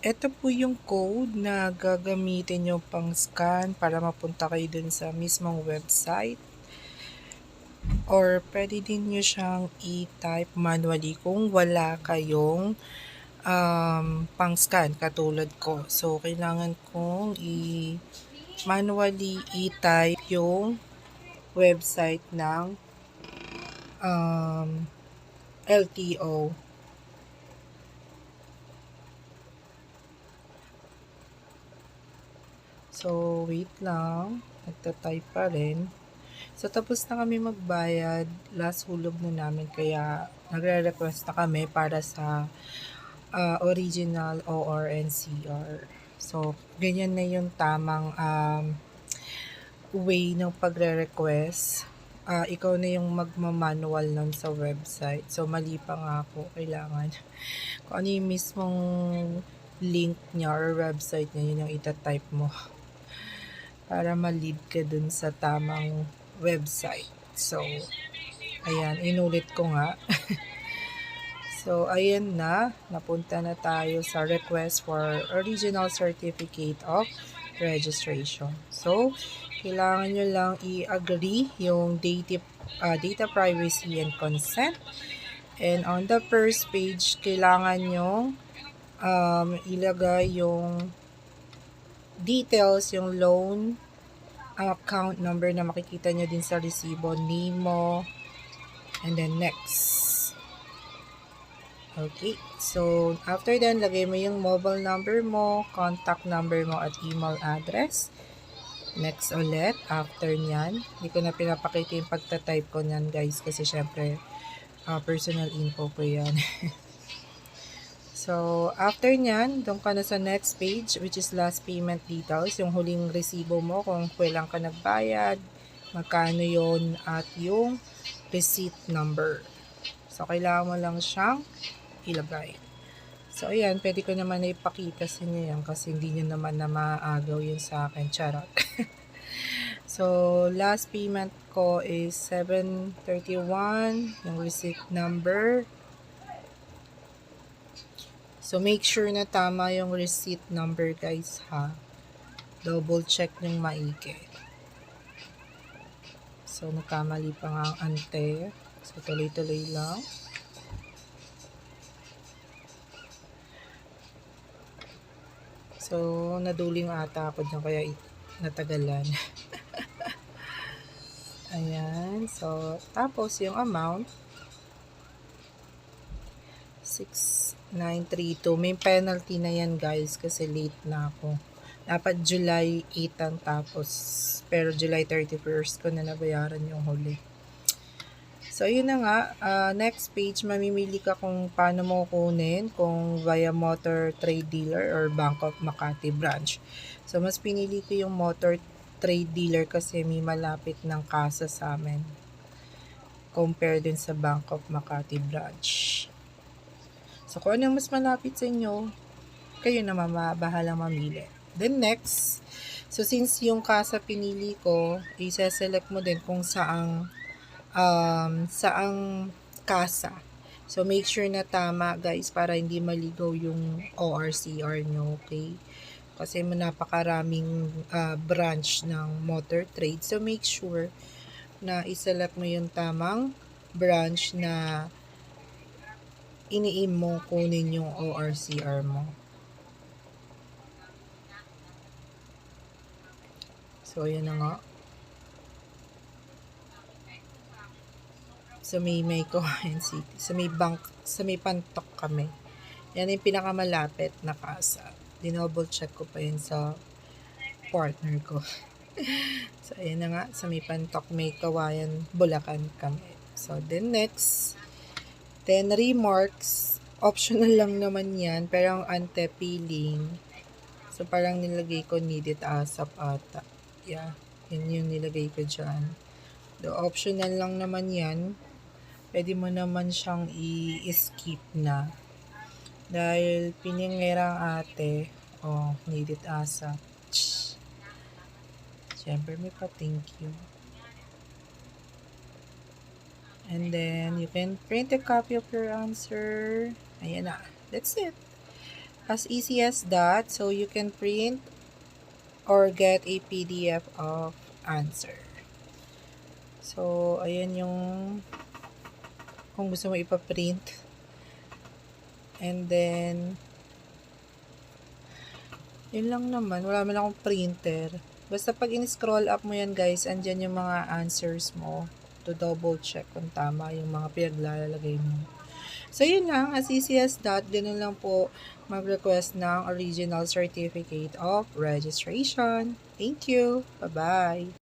Ito po yung code na gagamitin nyo pang scan para mapunta kayo dun sa mismong website. Or pwede din nyo siyang i-type manually kung wala kayong pang scan katulad ko. So, kailangan kong manually i-type yung website ng LTO. So, wait lang. Nagtatype pa rin. So, tapos na kami magbayad. Last hulog na namin. Kaya, nagre-request na kami para sa original ORNCR. So, ganyan na yung tamang way ng pagre-request. Ikaw na yung magmamanual nun sa website. So, mali pa nga ako. Kailangan kung ano yung mismong link niya or website niya, yun yung itatype mo para ma-lead ka dun sa tamang website. So, ayan, inulit ko nga. So, ayan na. Napunta na tayo sa request for original certificate of registration. So, kailangan nyo lang i-agree yung data privacy and consent. And on the first page, kailangan nyo ilagay yung details, yung loan account number na makikita nyo din sa resibo, name mo, and then next. Okay, so after then, lagay mo yung mobile number mo, contact number mo, at email address. Next ulit, after nyan, hindi ko na pinapakita yung pagta-type ko nyan guys kasi syempre personal info ko yan. So, after nyan, doon ka na sa next page which is last payment details, yung huling resibo mo kung kailan ka nagbayad, magkano yon at yung receipt number. So, kailangan mo lang siyang ilagay. So, ayan, pwede ko naman na ipakita sa inyo yan kasi hindi nyo naman na maaagaw yun sa akin. Charot. So, last payment ko is 731, yung receipt number. So, make sure na tama yung receipt number guys ha. Double check yung maigi. So, nagkamali pa nga ang ante. So, tuloy-tuloy lang. So, naduling ata ako dyan kaya natagalan. Ayan. So, tapos yung amount 6932. May penalty na yan guys kasi late na ako. Dapat July 8 ang tapos. Pero July 31st ko na nabayaran yung huli. So, yun na nga. Next page, mamimili ka kung paano mo kunin. Kung via motor trade dealer or Bank of Makati branch. So, mas pinili ko yung motor trade dealer kasi may malapit ng kasa sa amin. Compare din sa Bank of Makati branch. So, kung ano yung mas malapit sa inyo, kayo na bahalang mamili. Then next, so since yung kasa pinili ko, i-select mo din kung saang kasa. So, make sure na tama guys para hindi maligaw yung ORCR nyo, okay? Kasi napakaraming branch ng motor trade. So, make sure na i-select mo yung tamang branch na ini-aim mo kunin yung ORCR mo. So, ayan na nga. Sa may Kawayan City. Sa may Pantok kami. Yan yung pinakamalapit na kasa. Dinoble check ko pa yun sa partner ko. So, ayan na nga. Sa may Pantok, may Kawayan, Bulacan kami. So, then next, then remarks. Optional lang naman yan. Pero ang ante-peeling. So, parang nilagay ko needed ASAP ata. Yeah. Yun yung nilagay ko dyan. The optional lang naman yan. Pwede mo naman siyang i-skip na. Dahil piningerang ate, needed ASAP. Siyempre may pa thank you. And then, you can print a copy of your answer. Ayan na. That's it. as easy as that. So you can print or get a PDF of answer. So, ayan yung kung gusto mo ipaprint. And then, yun lang naman. Wala man akong printer. Basta pag in-scroll up mo yan guys, andyan yung mga answers mo to double check kung tama yung mga pinaglalagay mo. So, yun lang. As easy as that. Ganun lang po mag-request ng original certificate of registration. Thank you. Bye-bye.